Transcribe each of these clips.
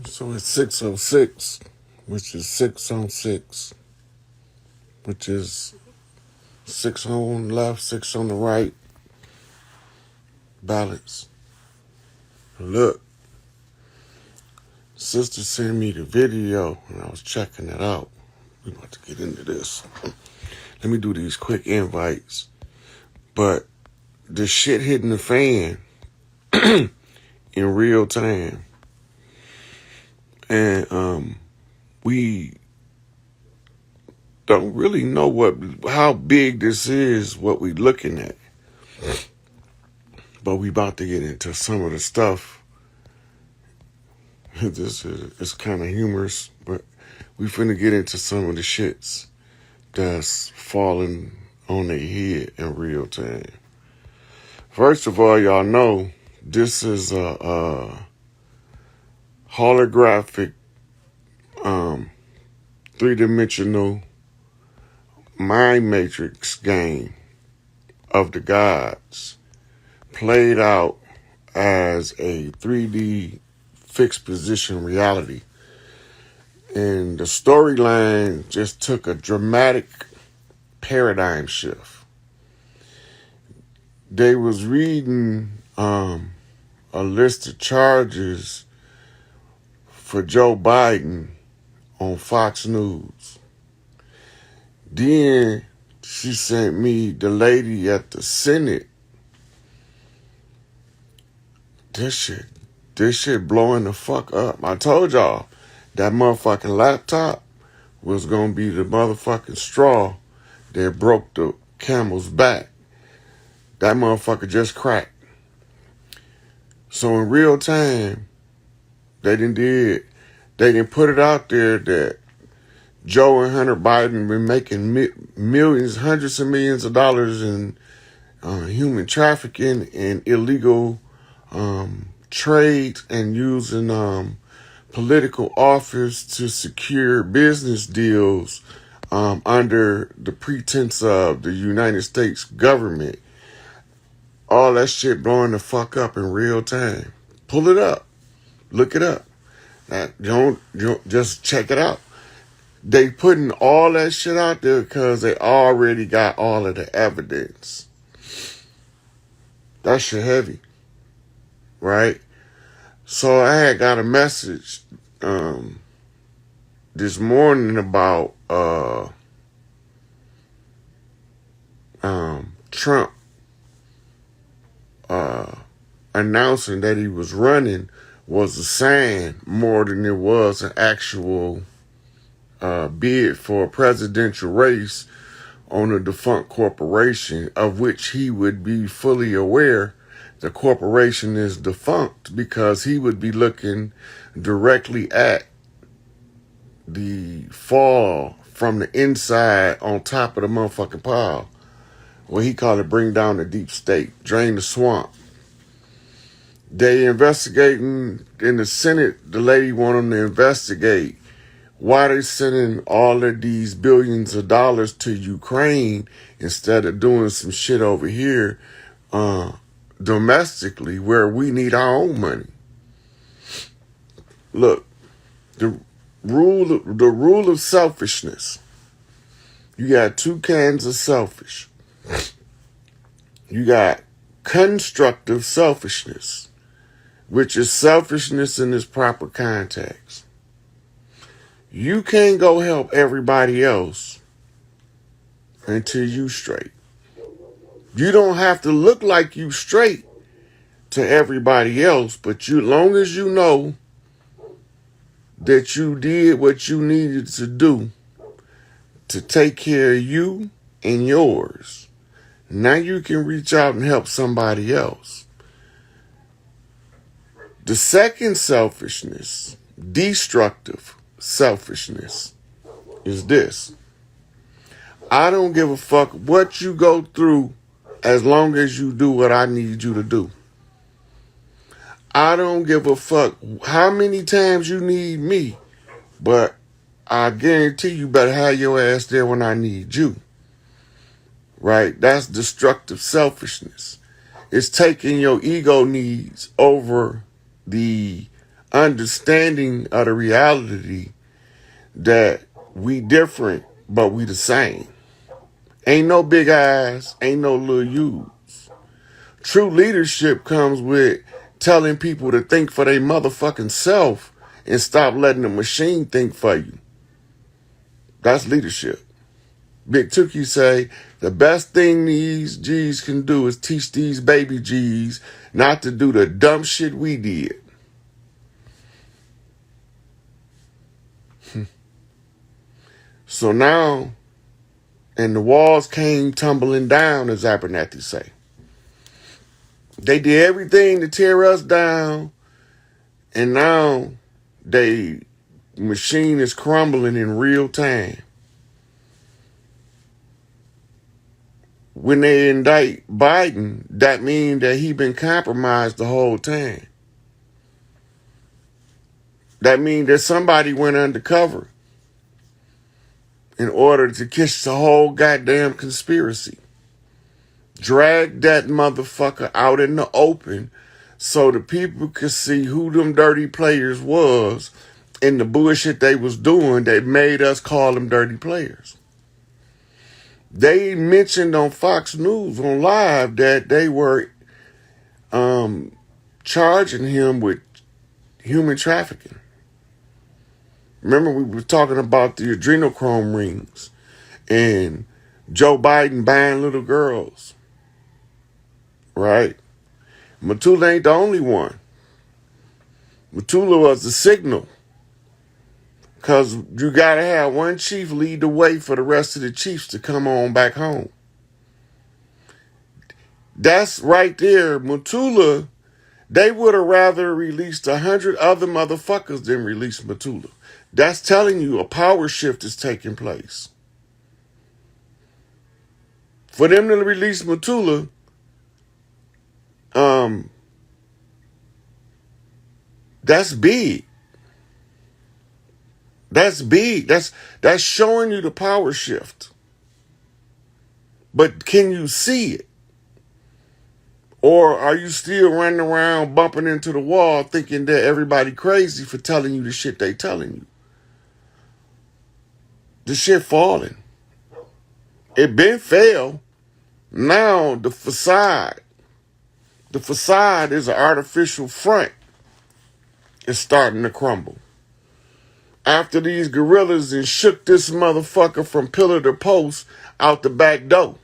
So it's 606, which is 6 on 6, which is 6 on the left, 6 on the right. Balance. Look, sister sent me the video and I was checking it out. We about to get into this. Let me do these quick invites. But the shit hitting the fan in real time. And we don't really know how big this is, what we looking at. But we about to get into some of the stuff. It's kind of humorous, but we finna get into some of the shits that's falling on their head in real time. First of all, y'all know this is a holographic, three-dimensional mind matrix game of the gods played out as a 3D fixed position reality. And the storyline just took a dramatic paradigm shift. They was reading a list of charges for Joe Biden on Fox News. Then she sent me the lady at the Senate. This shit blowing the fuck up. I told y'all that motherfucking laptop was gonna be the motherfucking straw that broke the camel's back. That motherfucker just cracked. So in real time, they didn't put it out there that Joe and Hunter Biden been making millions, hundreds of millions of dollars in human trafficking and illegal trade and using political office to secure business deals under the pretense of the United States government. All that shit blowing the fuck up in real time. Pull it up. Look it up. Don't just check it out. They putting all that shit out there because they already got all of the evidence. That shit heavy. Right? So I had got a message this morning about Trump announcing that he was running was a sign more than it was an actual bid for a presidential race on a defunct corporation of which he would be fully aware the corporation is defunct because he would be looking directly at the fall from the inside on top of the motherfucking pile. What he called it, bring down the deep state, drain the swamp. They investigating in the Senate, the lady want them to investigate why they sending all of these billions of dollars to Ukraine instead of doing some shit over here domestically where we need our own money. Look, the rule of selfishness. You got two kinds of selfish. You got constructive selfishness, which is selfishness in its proper context. You can't go help everybody else until you straight. You don't have to look like you straight to everybody else, but long as you know that you did what you needed to do to take care of you and yours, now you can reach out and help somebody else. The second selfishness, destructive selfishness, is this. I don't give a fuck what you go through as long as you do what I need you to do. I don't give a fuck how many times you need me, but I guarantee you better have your ass there when I need you. Right? That's destructive selfishness. It's taking your ego needs over the understanding of the reality that we different, but we the same. Ain't no big eyes, ain't no little U's. True leadership comes with telling people to think for their motherfucking self and stop letting the machine think for you. That's leadership. Big Tookie say, the best thing these G's can do is teach these baby G's not to do the dumb shit we did. So now, and the walls came tumbling down, as Abernathy say. They did everything to tear us down, and now they machine is crumbling in real time. When they indict Biden, that means that he been compromised the whole time. That means that somebody went undercover in order to catch the whole goddamn conspiracy. Drag that motherfucker out in the open so the people could see who them dirty players was and the bullshit they was doing that made us call them dirty players. They mentioned on Fox News on live that they were charging him with human trafficking. Remember, we were talking about the adrenochrome rings and Joe Biden buying little girls, right? Matula ain't the only one. Matula was the signal, because you got to have one chief lead the way for the rest of the chiefs to come on back home. That's right there. Matula, they would have rather released 100 other motherfuckers than release Matula. That's telling you a power shift is taking place. For them to release Matula, that's big. That's big. That's showing you the power shift. But can you see it? Or are you still running around bumping into the wall thinking that everybody crazy for telling you the shit they telling you? The shit falling. It been failed. Now the facade is an artificial front. It's starting to crumble. After these gorillas and shook this motherfucker from pillar to post out the back door.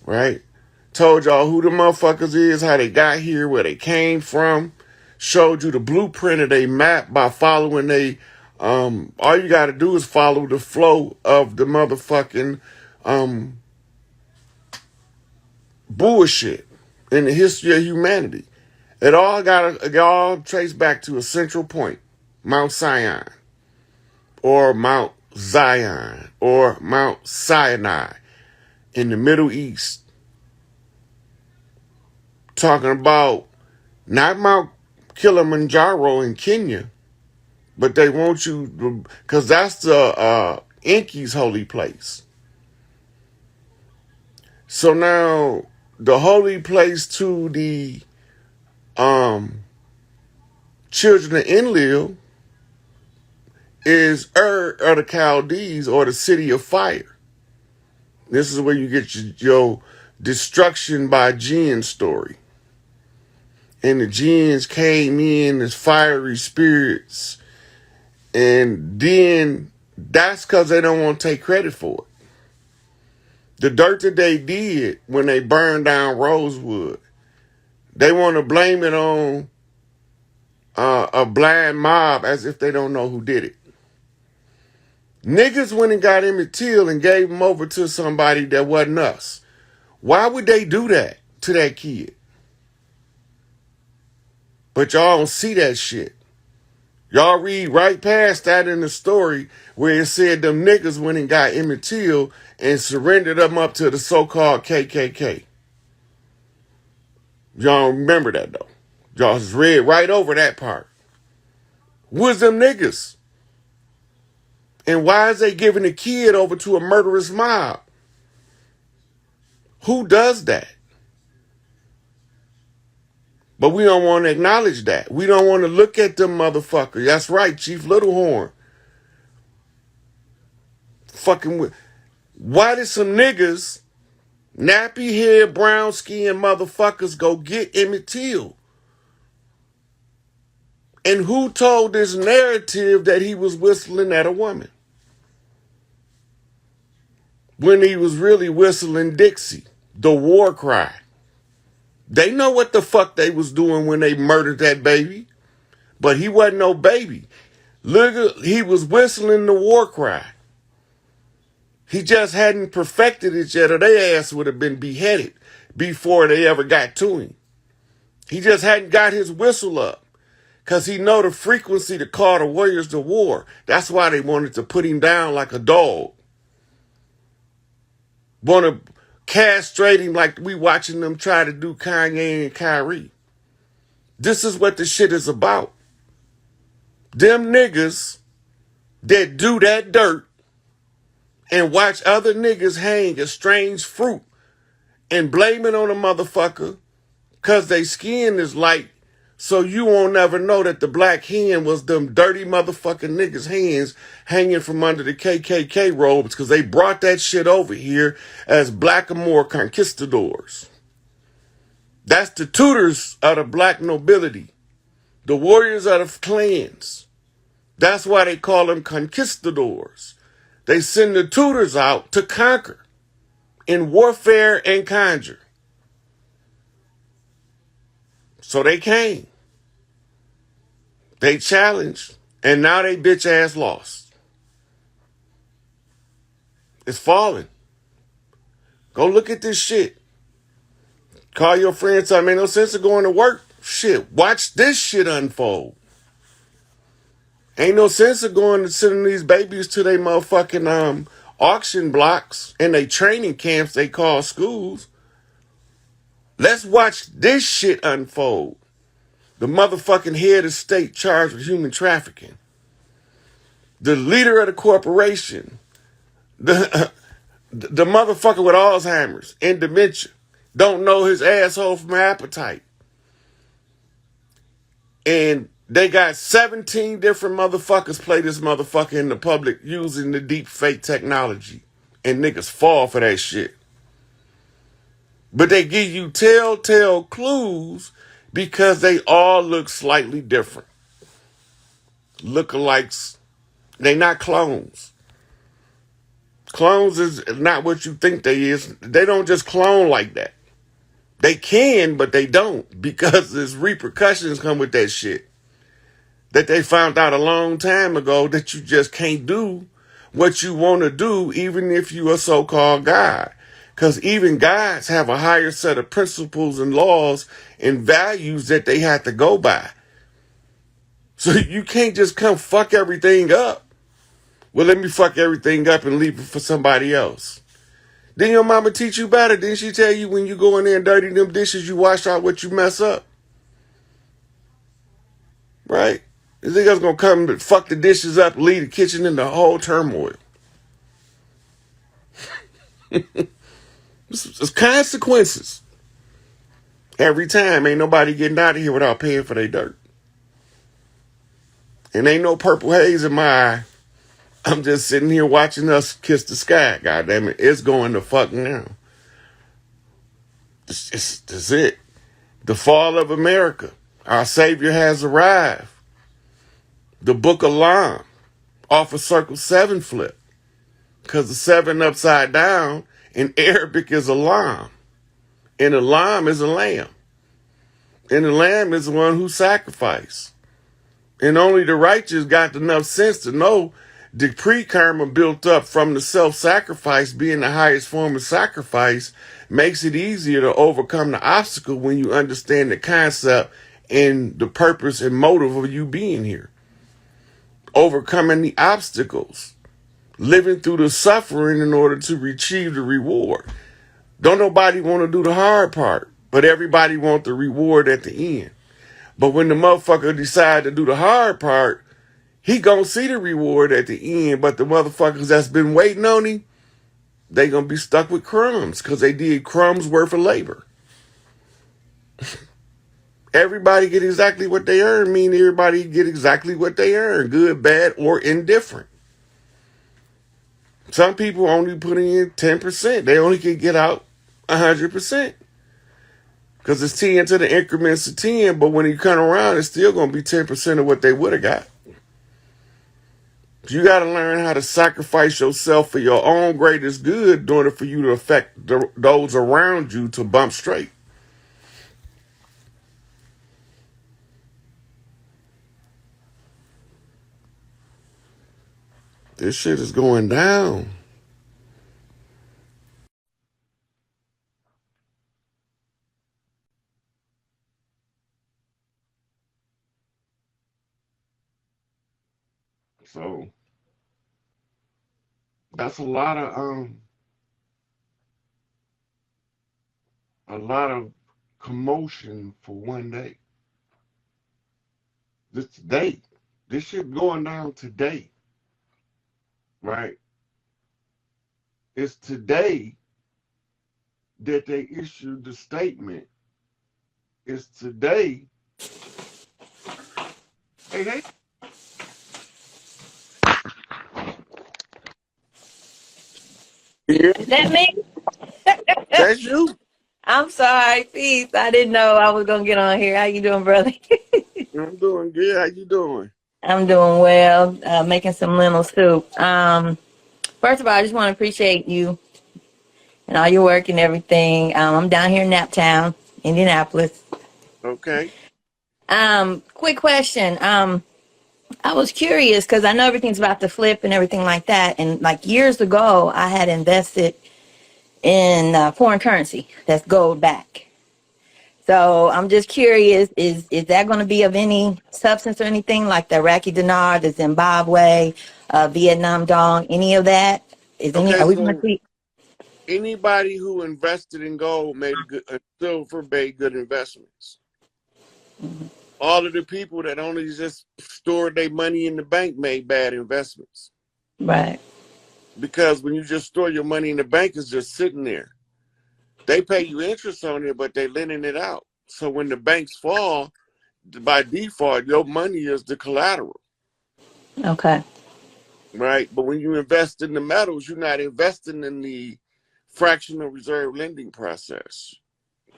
Right? Told y'all who the motherfuckers is, how they got here, where they came from. Showed you the blueprint of their map by following all you got to do is follow the flow of the motherfucking bullshit in the history of humanity. It all trace back to a central point, Mount Zion, or Mount Zion, or Mount Sinai in the Middle East. Talking about not Mount Kilimanjaro in Kenya, but they want you, because that's the Inky's holy place. So now the holy place to the children of Enlil is Ur of the Chaldees, or the city of fire. This is where you get your destruction by jinn story. And the jinns came in as fiery spirits. And then that's because they don't want to take credit for it. The dirt that they did when they burned down Rosewood, they want to blame it on a blind mob as if they don't know who did it. Niggas went and got Emmett Till and gave him over to somebody that wasn't us. Why would they do that to that kid? But y'all don't see that shit. Y'all read right past that in the story where it said them niggas went and got Emmett Till and surrendered them up to the so-called KKK. Y'all don't remember that though. Y'all just read right over that part. Who's them niggas? And why is they giving a kid over to a murderous mob? Who does that? But we don't want to acknowledge that. We don't want to look at them motherfuckers. That's right, Chief Littlehorn. Fucking with. Why did some niggas, nappy head, brown skin motherfuckers go get Emmett Till? And who told this narrative that he was whistling at a woman? When he was really whistling Dixie, the war cry. They know what the fuck they was doing when they murdered that baby. But he wasn't no baby. Look, he was whistling the war cry. He just hadn't perfected it yet, or their ass would have been beheaded before they ever got to him. He just hadn't got his whistle up. Because he know the frequency to call the warriors to war. That's why they wanted to put him down like a dog. Want to castrate him like we watching them try to do Kanye and Kyrie. This is what the shit is about. Them niggas that do that dirt and watch other niggas hang a strange fruit and blame it on a motherfucker because they skin is light, so you won't never know that the black hen was them dirty motherfucking niggas' hands hanging from under the KKK robes because they brought that shit over here as Blackamoor conquistadors. That's the tutors of the black nobility, the warriors of the clans. That's why they call them conquistadors. They send the tutors out to conquer in warfare and conjure. So they came. They challenged, and now they bitch ass lost. It's falling. Go look at this shit. Call your friends, tell them ain't no sense of going to work. Shit, watch this shit unfold. Ain't no sense of going to sending these babies to their motherfucking auction blocks and they training camps they call schools. Let's watch this shit unfold. The motherfucking head of state charged with human trafficking. The leader of the corporation. The motherfucker with Alzheimer's and dementia. Don't know his asshole from appetite. And they got 17 different motherfuckers play this motherfucker in the public using the deep fake technology. And niggas fall for that shit. But they give you telltale clues because they all look slightly different. Lookalikes. They not clones. Clones is not what you think they is. They don't just clone like that. They can, but they don't because there's repercussions come with that shit. That they found out a long time ago that you just can't do what you want to do even if you a so-called God. Because even gods have a higher set of principles and laws and values that they have to go by. So you can't just come fuck everything up. Well, let me fuck everything up and leave it for somebody else. Didn't your mama teach you better? Didn't she tell you when you go in there and dirty them dishes, you wash out what you mess up? Right? You think I was going to come and fuck the dishes up, leave the kitchen in the whole turmoil? There's consequences. Every time, ain't nobody getting out of here without paying for their dirt. And ain't no purple haze in my eye. I'm just sitting here watching us kiss the sky. God damn it, it's going to fuck now. This is it. The fall of America. Our Savior has arrived. The Book of Lam off of Circle 7 flip. Because the 7 upside down in Arabic is a lamb. And a lamb is a lamb. And the lamb is the one who sacrificed. And only the righteous got enough sense to know the pre-karma built up from the self-sacrifice being the highest form of sacrifice makes it easier to overcome the obstacle when you understand the concept and the purpose and motive of you being here. Overcoming the obstacles. Living through the suffering in order to achieve the reward. Don't nobody want to do the hard part, but everybody want the reward at the end. But when the motherfucker decide to do the hard part, he gonna see the reward at the end, but the motherfuckers that's been waiting on him, they gonna be stuck with crumbs because they did crumbs worth of labor. Everybody get exactly what they earn, mean everybody get exactly what they earn, good, bad, or indifferent. Some people only put in 10%. They only can get out 100%. Because it's 10 to the increments of 10, but when you come around, it's still going to be 10% of what they would have got. You got to learn how to sacrifice yourself for your own greatest good in order for you to affect those around you to bump straight. This shit is going down. So that's a lot of commotion for one day. This shit going down today, right? It's today that they issued the statement. It's today. Hey, hey. Yeah, Is that me? that's you. I'm sorry, peace. I didn't know I was gonna get on here. How you doing, brother? I'm doing good. How you doing? I'm doing well. Making some lentil soup. First of all, I just want to appreciate you and all your work and everything. I'm down here in Naptown, Indianapolis. Okay. Quick question. I was curious because I know everything's about to flip and everything like that. And like years ago, I had invested in foreign currency that's gold back. So I'm just curious, is that going to be of any substance or anything like the Iraqi dinar, the Zimbabwe, Vietnam dong, any of that? Okay. Are we going to So see? anybody who invested in gold made a good, silver made good investments. All of the people that only just stored their money in the bank made bad investments. Right. Because when you just store your money in the bank, it's just sitting there. They pay you interest on it, but they lending it out. So when the banks fall, by default, your money is the collateral, Okay. right? But when you invest in the metals, you're not investing in the fractional reserve lending process.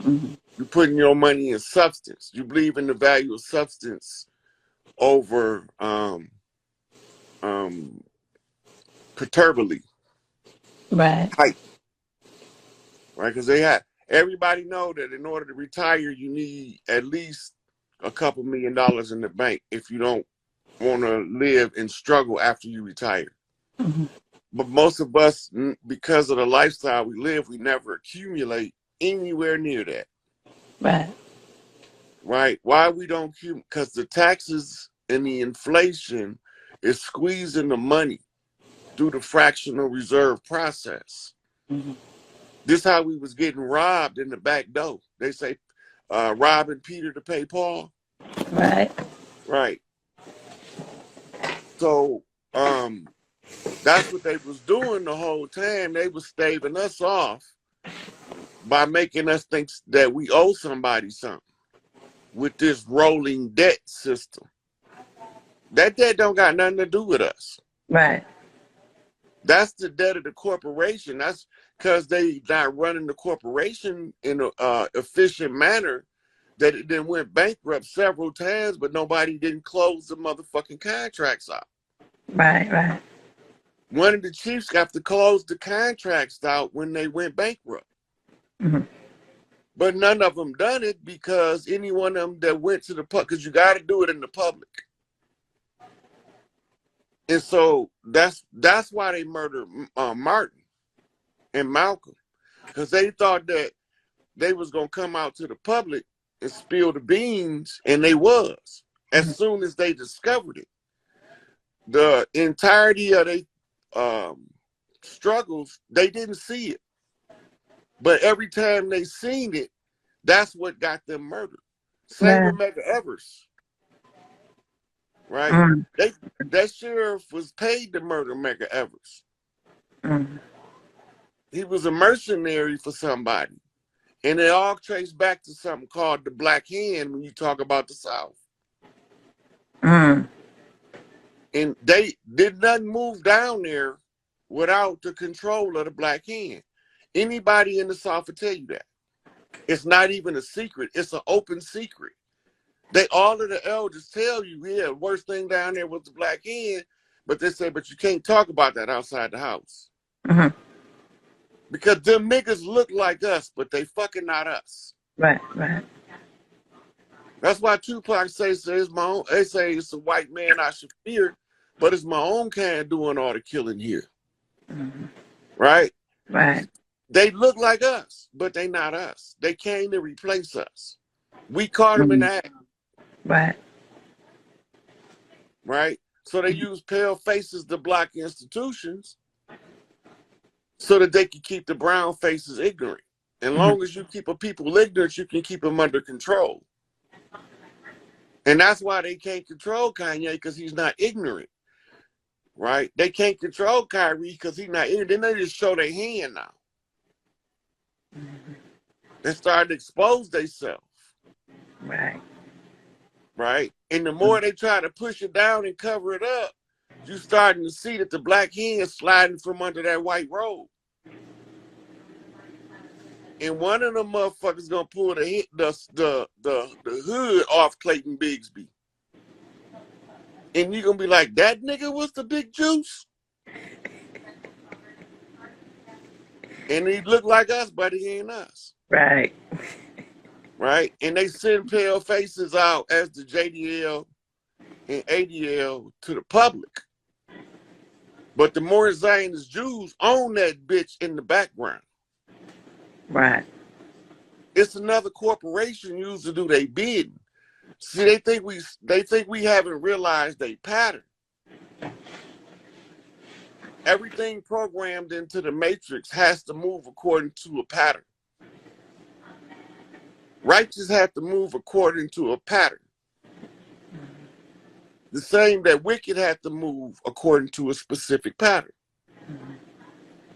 Hmm. You're putting your money in substance. You believe in the value of substance over um, hyperbole, Right. hype, right? Because they had everybody know that in order to retire, you need at least a couple $1,000,000 in the bank if you don't want to live and struggle after you retire. Hmm. But most of us, because of the lifestyle we live, we never accumulate anywhere near that, Right. right? Why we don't accumulate? Because the taxes and the inflation is squeezing the money through the fractional reserve process. Hmm. This how we was getting robbed in the back door. They say robbing Peter to pay Paul. Right. Right. So that's what they was doing the whole time. They was staving us off by making us think that we owe somebody something with this rolling debt system. That debt don't got nothing to do with us. Right. That's the debt of the corporation. That's because they not running the corporation in a efficient manner that it then went bankrupt several times, but nobody didn't close the motherfucking contracts out. Right. Right. One of the chiefs got to close the contracts out when they went bankrupt. Hmm. But none of them done it because any one of them that went to the public, because you got to do it in the public. And so that's why they murdered Martin and Malcolm, because they thought that they was gonna come out to the public and spill the beans, and they was. As soon as they discovered it, the entirety of their struggles, they didn't see it. But every time they seen it, that's what got them murdered. Same Right. with Medgar Evers, right? Mm. They that sheriff was paid to murder Medgar Evers. Mm. He was a mercenary for somebody. And it all traces back to something called the Black Hand when you talk about the South. Mm. And they did nothing move down there without the control of the Black Hand. Anybody in the South will tell you that. It's not even a secret. It's an open secret. All of the elders tell you, yeah, the worst thing down there was the Black Hand, but they say, but you can't talk about that outside the house. Mm-hmm. Because them niggas look like us, but they fucking not us. Right, right. That's why Tupac says it's my own. They say it's a white man I should fear, but it's my own kind doing all the killing here. Mm-hmm. Right? Right. They look like us, but they not us. They came to replace us. We caught them in the act. Right. Right? So they use pale faces to block institutions so that they can keep the brown faces ignorant. As long as you keep a people ignorant, you can keep them under control. And that's why they can't control Kanye, because he's not ignorant. Right? They can't control Kyrie because he's not ignorant. Then they just show their hand now. They start to expose themselves. Right. Right? And the more they try to push it down and cover it up, you're starting to see that the Black Hand is sliding from under that white robe. And one of them motherfuckers gonna pull the hood off Clayton Bigsby. And you're gonna be like, that nigga was the big juice? And he look like us, but he ain't us. Right. Right? And they send pale faces out as the JDL and ADL to the public. But the more Zionist Jews own that bitch in the background. Right. It's another corporation used to do their bidding. See, they think we haven't realized a pattern. Everything programmed into the matrix has to move according to a pattern. Righteous have to move according to a pattern. The same that wicked have to move according to a specific pattern.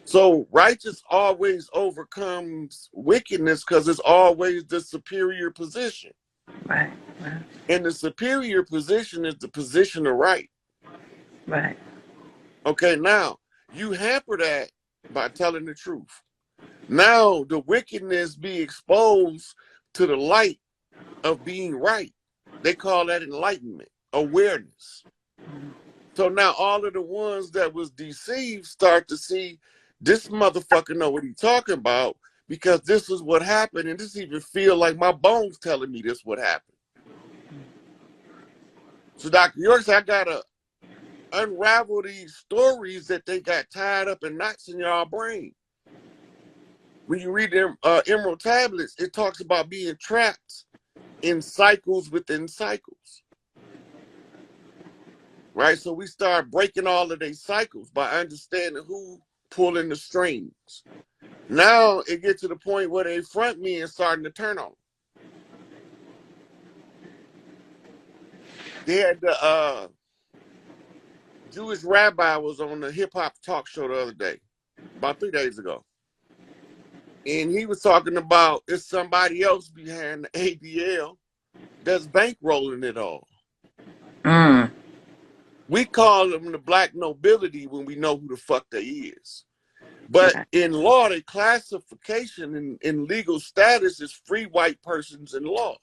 So righteous always overcomes wickedness because it's always the superior position. Right. Right. And the superior position is the position of right. Right. Okay, now you hamper that by telling the truth. Now the wickedness be exposed to the light of being right. They call that enlightenment, awareness. So now all of the ones that was deceived start to see this motherfucker know what he's talking about, because this is what happened, and this even feel like my bones telling me this what happened. So Dr. York said, I gotta unravel these stories that they got tied up in knots in y'all brain. When you read them Emerald Tablets, it talks about being trapped in cycles within cycles. Right? So we start breaking all of these cycles by understanding who pulling the strings. Now it gets to the point where they front me and starting to turn on. They had the Jewish rabbi was on the hip hop talk show the other day, about 3 days ago. And he was talking about it's somebody else behind the ADL that's bankrolling it all. Mm. We call them the black nobility when we know who the fuck they is. But in law, the classification in legal status is free white persons in law.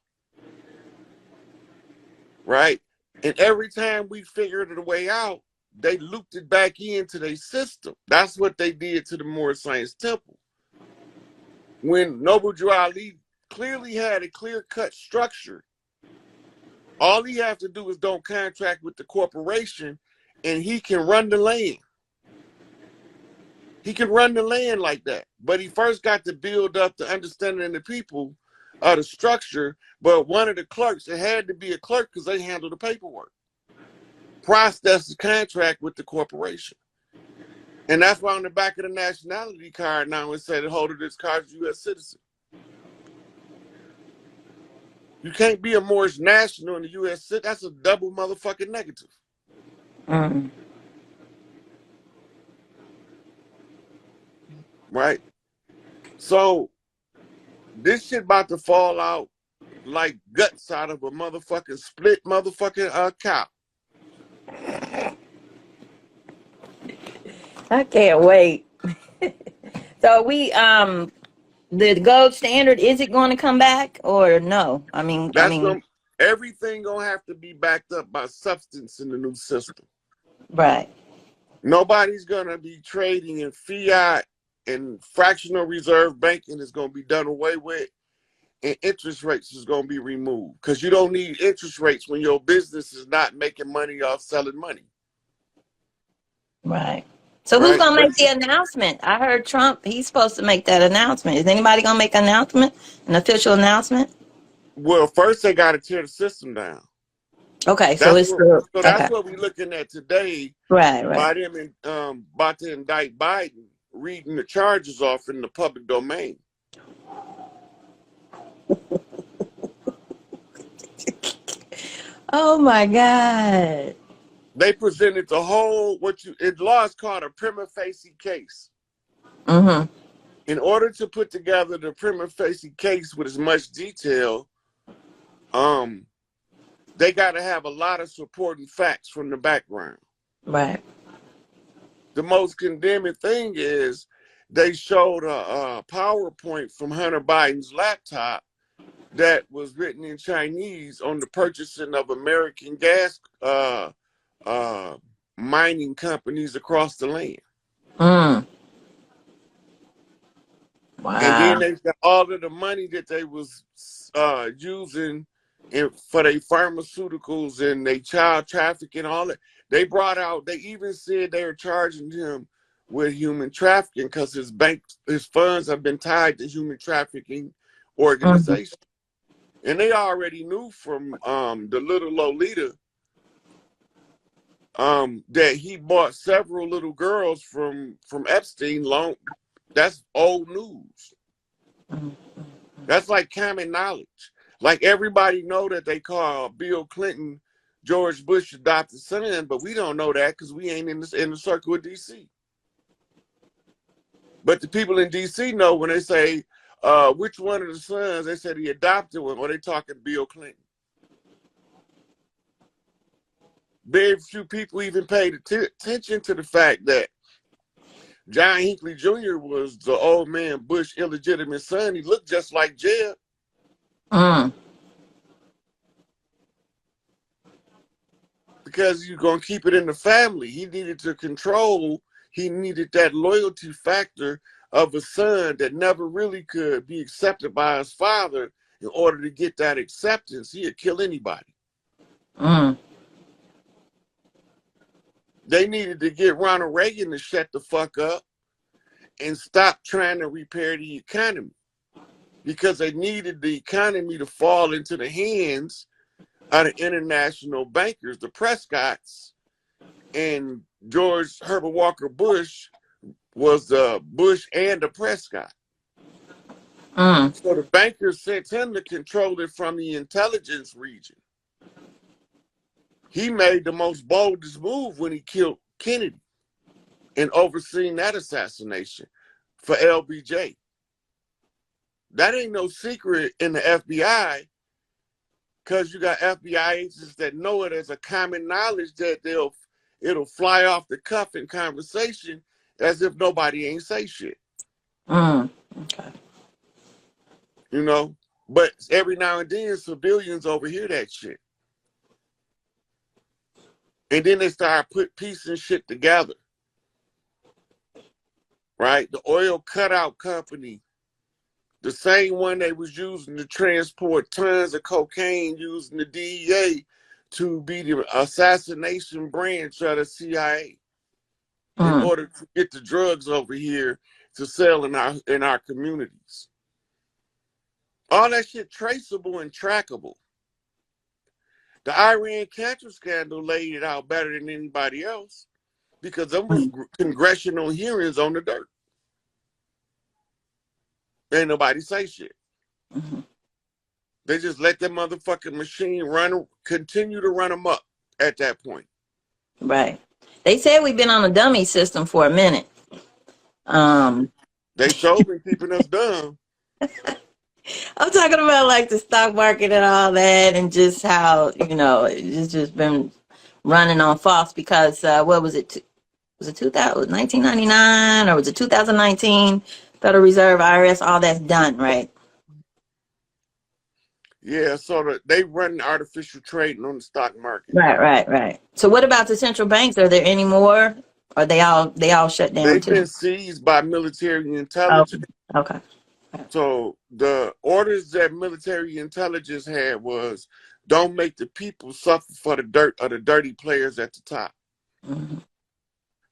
Right? And every time we figured it a way out, they looped it back into their system. That's what they did to the Moorish Science Temple. When Noble Drew Ali clearly had a clear-cut structure, all he have to do is don't contract with the corporation, and he can run the land. He can run the land like that. But he first got to build up the understanding of the people of the structure. But one of the clerks, it had to be a clerk because they handle the paperwork. Process the contract with the corporation. And that's why on the back of the nationality card now it said the holder of this card is a U.S. citizen. You can't be a Moorish national in the U.S. citizen. That's a double motherfucking negative. Mm. Right? So This shit about to fall out like guts out of a motherfucking split motherfucking cow. I can't wait. So the gold standard, is it going to come back or no? I That's mean, gonna everything gonna have to be backed up by substance in the new system. right, Nobody's gonna be trading in fiat, and fractional reserve banking is gonna be done away with, and interest rates is gonna be removed because you don't need interest rates when your business is not making money off selling money, right. So who's right? going to But make the announcement? I heard Trump, he's supposed to make that announcement. Is anybody going to make an announcement, an official announcement? well, first they got to tear the system down. Okay, so That's it's what. the, So okay, that's what we're looking at today. right, right. By them about to indict Biden, reading the charges off in the public domain. Oh my God. They presented the whole in law is called a prima facie case. Mm-hmm. In order to put together the prima facie case with as much detail, they got to have a lot of supporting facts from the background. Right. The most condemning thing is they showed a PowerPoint from Hunter Biden's laptop that was written in Chinese on the purchasing of American gas mining companies across the land. Mm. And then Wow. they got all of the money that they was using for their pharmaceuticals and their child trafficking, all that. They brought out, they even said they were charging him with human trafficking because his funds have been tied to human trafficking Mm-hmm. organizations. And they already knew from the little Lolita that he bought several little girls from Epstein. That's old news. Mm-hmm. That's like common knowledge. Like everybody know that they call Bill Clinton George Bush adopted son, but we don't know that because we ain't in the circle of DC. But the people in DC know when they say which one of the sons, they said the adopted one, or they talking Bill Clinton. Very few people even paid attention to the fact that John Hinckley Jr. was the old man Bush illegitimate son. He looked just like Jeb. Mm. Because you're going to keep it in the family. He needed to control, he needed that loyalty factor of a son that never really could be accepted by his father. In order to get that acceptance, he'd kill anybody. Mm. They needed to get Ronald Reagan to shut the fuck up and stop trying to repair the economy, because they needed the economy to fall into the hands of the international bankers, the Prescotts. And George Herbert Walker Bush was the Bush and the Prescott. Mm. So the bankers sent him to control it from the intelligence region. He made the most boldest move when he killed Kennedy and overseeing that assassination for LBJ. That ain't no secret in the FBI, because you got FBI agents that know it as a common knowledge that it'll fly off the cuff in conversation as if nobody ain't say shit. Mm. Okay. You know? But every now and then civilians overhear that shit. And then they start piecing shit together. Right? The oil cutout company, the same one they was using to transport tons of cocaine, using the DEA to be the assassination branch of the CIA in Mm. order to get the drugs over here to sell in our communities. All that shit traceable and trackable. The Iran Contra scandal laid it out better than anybody else, because there was congressional hearings on the dirt. Ain't nobody say shit. Mm-hmm. They just let that motherfucking machine continue to run them up at that point. Right. They said we've been on a dummy system for a minute. They sure been keeping us dumb. I'm talking about like the stock market and all that, and just how it's just been running on false because what was it? Was it 2000, 1999, or was it 2019? Federal Reserve, IRS, all that's done, right? Yeah, so they run artificial trading on the stock market. Right, right, right. So what about the central banks? Are there any more? Or they all shut down They've too? been seized by military Oh, intelligence. okay. So the orders that military intelligence had was don't make the people suffer for the dirt of the dirty players at the top. Mm-hmm.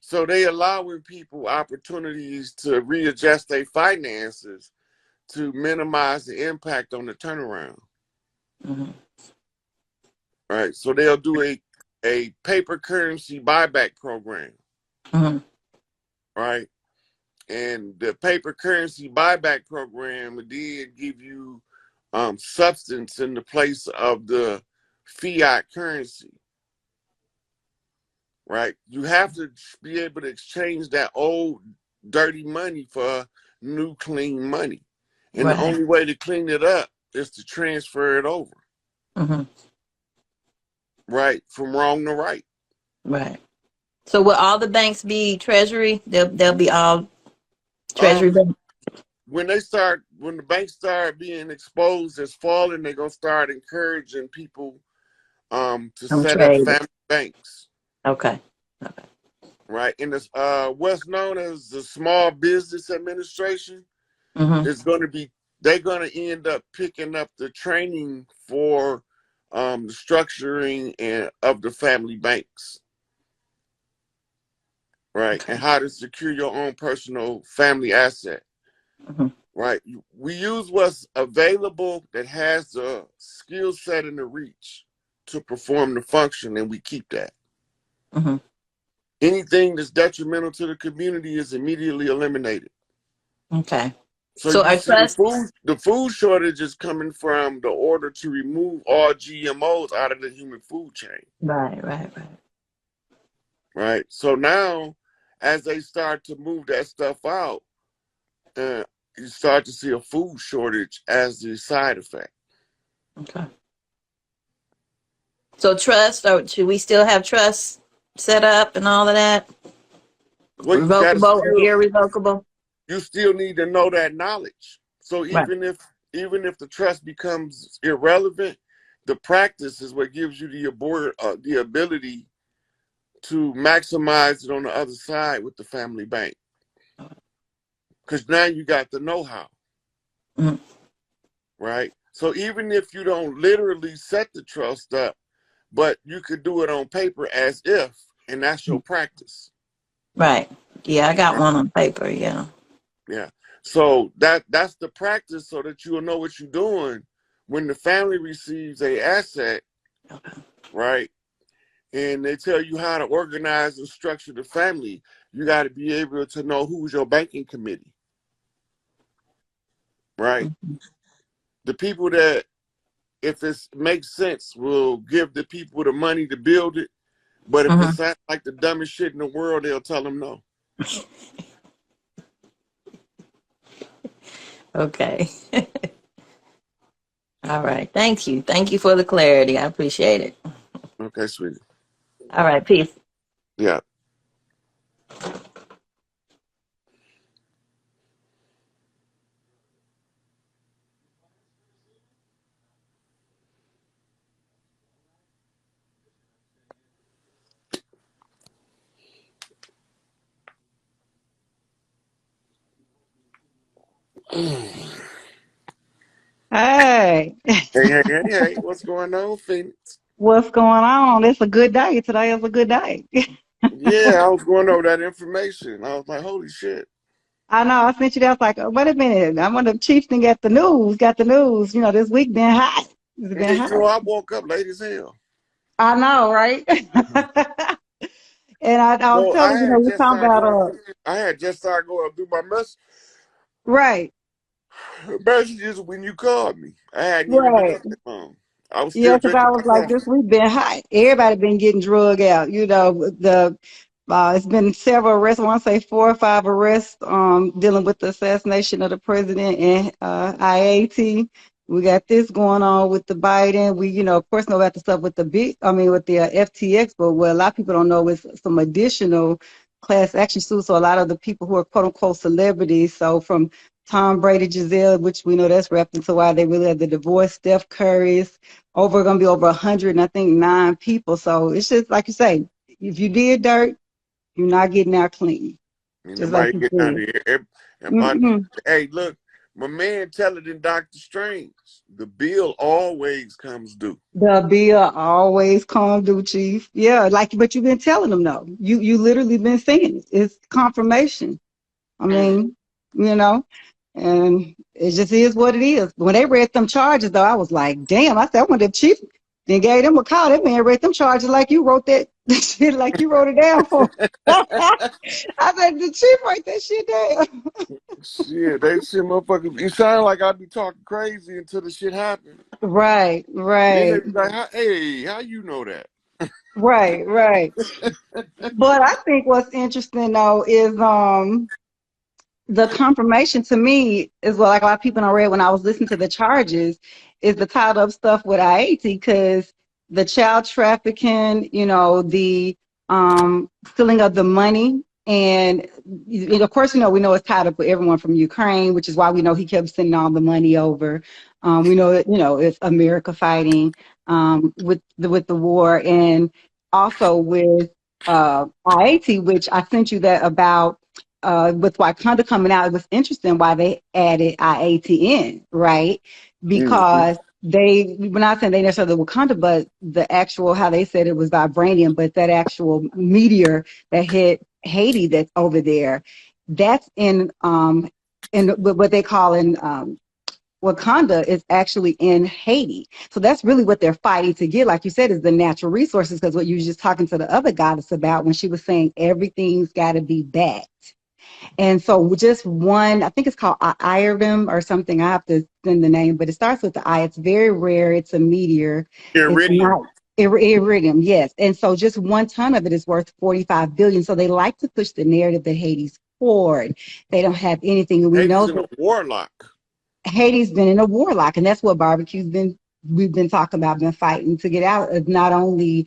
So they allowing people opportunities to readjust their finances to minimize the impact on the turnaround. Mm-hmm. Right. So they'll do a paper currency buyback program. Mm-hmm. Right. And the paper currency buyback program did give you substance in the place of the fiat currency, right? You have to be able to exchange that old dirty money for new clean money. And the Right. only way to clean it up is to transfer it over, Mm-hmm. right? From wrong to right. Right. So will all the banks be treasury? They'll be all treasury Um, banks. when the banks start being exposed as falling, they're gonna start encouraging people to I'm set up trading. family banks, Okay. Okay. right? And this what's known as the Small Business Administration Mm-hmm. is going to be they're going to end up picking up the training for the structuring and of the family banks, right? Okay. And how to secure your own personal family asset, Mm-hmm. right? We use what's available that has the skill set and the reach to perform the function, and we keep that. Mm-hmm. Anything that's detrimental to the community is immediately eliminated. Okay. So So you our see trust. the food shortage is coming from the order to remove all GMOs out of the human food chain, Right. Right. Right. right? So now, as they start to move that stuff out, you start to see a food shortage as the side effect. Okay. So trust, or should we still have trust set up and all of that? Well, Revocable or irrevocable? you still need to know that knowledge. So Right. even if the trust becomes irrelevant, the practice is what gives you the ability to maximize it on the other side with the family bank. Because now you got the know-how, Mm-hmm. right? So even if you don't literally set the trust up, but you could do it on paper as if, and that's your practice. Right. Yeah, I got Right? one on paper. Yeah. Yeah. So that's the practice so that you'll know what you're doing when the family receives a asset, Okay. right? And they tell you how to organize and structure the family. You got to be able to know who's your banking committee, right? Mm-hmm. The people that, if it makes sense, will give the people the money to build it. But if it Mm-hmm. sounds like the dumbest shit in the world, they'll tell them no. Okay. All right. Thank you. Thank you for the clarity. I appreciate it. Okay, sweetie. All right. Peace. Yeah. Hey, Hey, what's going on, Phoenix? what's going on? It's a good day. Today is a good day. Yeah, I was going over that information. I was like, holy shit. I know. I sent you that. I was like, oh, wait a minute. I'm one of the chiefs and got the news. Got the news. This week been hot. It's Yeah, been hot. I woke up late as hell. I know, right? And I was So I telling had we're just talking started about going through. I had just started going through my right, messages when you called me. I hadn't even been right. on the phone. I was Yeah, still because I drinking was my like, this coffee. week been hot. Everybody been getting drug out. The It's been several arrests. I want to say 4 or 5 arrests dealing with the assassination of the president and IAT. We got this going on with the Biden. We, of course, know about the stuff with with the FTX, but what a lot of people don't know is some additional class action suits. So a lot of the people who are quote unquote celebrities. So from Tom Brady, Giselle, which we know that's wrapped into why they really had the divorce. Steph Curry's going to be over 100, and I think 9 people. So it's just like you say, if you did dirt, you're not getting out clean. Ain't Just like nobody you getting out of said. here. Mm-mm. Hey, look, my man tell it in Doctor Strange. The bill always comes due. The bill always come due, Chief. Yeah, but you've been telling them though. You literally been saying it. It's confirmation. I Mm. mean, you know, and it just is what it is. When they read them charges though, I was like, damn, I said, I wonder if Chief then gave them a call. That man read them charges like you wrote that shit, like you wrote it down for. I said, the Chief write that shit down. Shit, they shit, motherfucker. It sound like I'd be talking crazy until the shit happened. Right, Then they right, be like, "Hey, how you know that?" right, right. But I think what's interesting though is the confirmation to me is what like a lot of people don't read when I was listening to the charges is the tied up stuff with IAT because the child trafficking, the stealing of the money. And of course, we know it's tied up with everyone from Ukraine, which is why we know he kept sending all the money over. We know that, it's America fighting with the war and also with IAT, which I sent you that about with Wakanda coming out, it was interesting why they added IATN, right? Mm-hmm. Because we're not saying they necessarily Wakanda, but the actual, how they said it was vibranium, but that actual meteor that hit Haiti that's over there, that's in what they call in Wakanda is actually in Haiti. So that's really what they're fighting to get, like you said, is the natural resources. Because what you were just talking to the other goddess about when she was saying everything's got to be back. And so just one, I think it's called iodine or something. I have to send the name, but it starts with the I. It's very rare. It's a meteor. It's Iridium. not iridium, yes. And so just 1 ton of it is worth 45 billion. So they like to push the narrative that Haiti's forward. They don't have anything. And we know Haiti's in a that warlock. Haiti's been in a warlock, and that's what we've been talking about, been fighting to get out of, not only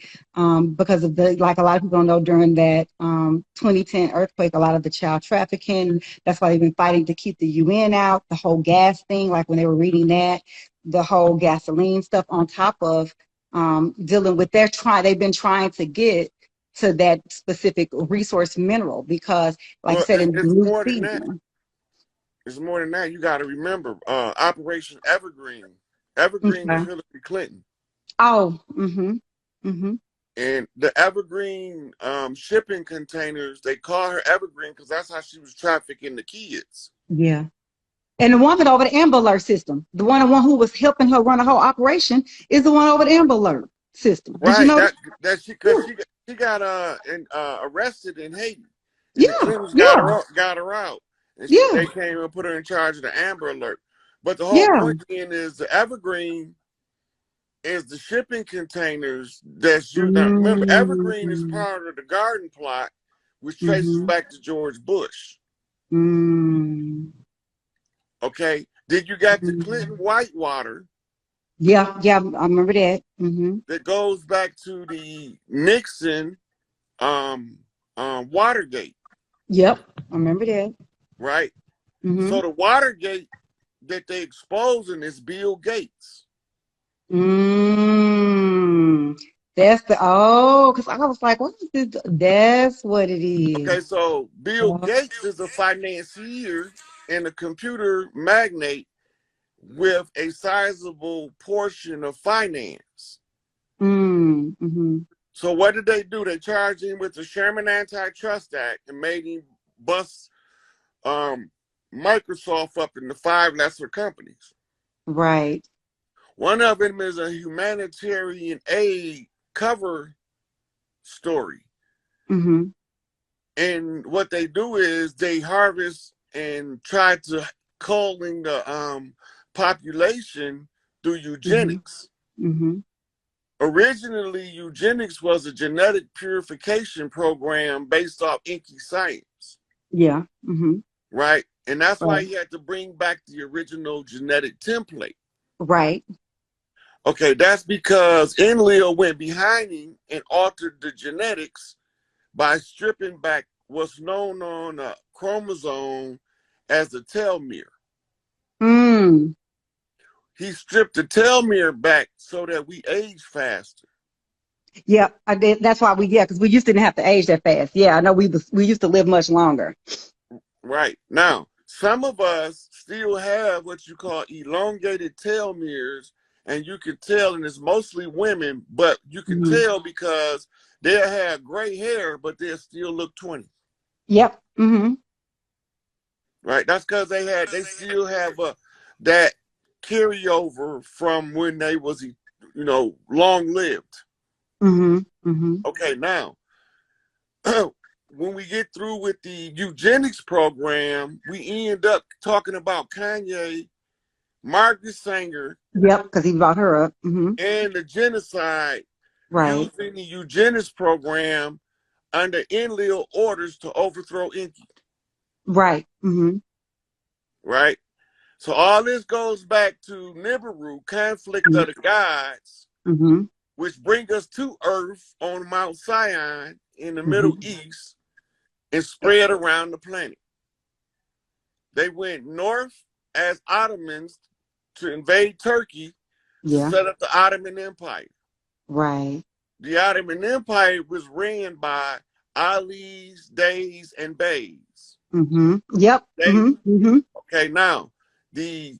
because of like a lot of people know during that 2010 earthquake, a lot of the child trafficking, that's why they've been fighting to keep the UN out, the whole gas thing, like when they were reading that, the whole gasoline stuff on top of dealing with they've been trying to get to that specific resource mineral because, like I Well, said, in the it's new more than that. season. It's more than that. You got to remember, Operation Evergreen. Evergreen was Okay. Hillary Clinton, Oh, mm-hmm. Mm-hmm. and the Evergreen shipping containers. They call her Evergreen because that's how she was trafficking the kids. Yeah. And the woman over the Amber Alert system, the one who was helping her run the whole operation, is the one over the Amber Alert system. Did you Right. know that? That she Yeah. because she got arrested in Haiti, and the Yeah. Clintons Yeah. got her out, and Yeah. they came and put her in charge of the Amber Alert. But the whole Yeah. point being is the Evergreen is the shipping containers that's used. Now, remember, Evergreen is Mm-hmm. part of the Garden Plot, which traces Mm-hmm. back to George Bush. Mm-hmm. Okay, then you got the Clinton Whitewater Yeah. Yeah. I remember that. Mm-hmm. that goes back to the Nixon um, Watergate, Yep. I remember that. right? Mm-hmm. So the Watergate that they exposing is Bill Gates. Mm. Because I was like, what is this? That's what it is. Okay, so Bill Gates is a financier and a computer magnate with a sizable portion of finance. Mm-hmm. So what did they do? They charged him with the Sherman Antitrust Act and made him bust um, Microsoft up into 5 lesser companies. Right. One of them is a humanitarian aid cover story. Mm-hmm. And what they do is they harvest and try to culling the population through Mm-hmm. eugenics. Mm-hmm. Originally, eugenics was a genetic purification program based off Inky science, Yeah. Mm-hmm. right? And that's why Right. he had to bring back the original genetic template. Right. Okay, that's because Enlil went behind him and altered the genetics by stripping back what's known on a chromosome as the telomere. Mm. He stripped the telomere back so that we age faster. Yeah, I did. That's why because we used to didn't have to age that fast. Yeah, I know we used to live much longer. Right. Now, some of us still have what you call elongated telomeres, and you can tell, and it's mostly women, but you can Mm-hmm. tell because they'll have gray hair, but they'll still look 20. Yep. Mm-hmm. Right? That's because they still have that carryover from when they was, long lived. Mm-hmm. Mm-hmm. Okay, now when we get through with the eugenics program, we end up talking about Kanye, Margaret Sanger, Yep, because he brought her up. Mm-hmm. and the genocide Right. using the eugenics program under Enlil orders to overthrow Enki. Right. Mm-hmm. Right? So all this goes back to Nibiru, conflict of the gods, Mm-hmm. which bring us to Earth on Mount Sinai in the Middle Mm-hmm. East and spread around the planet. They went north as Ottomans to invade Turkey to Yeah. set up the Ottoman Empire. Right. The Ottoman Empire was ran by Alis, Deys, and Beys. Mm-hmm. Yep. They Mm-hmm. Mm-hmm. okay now the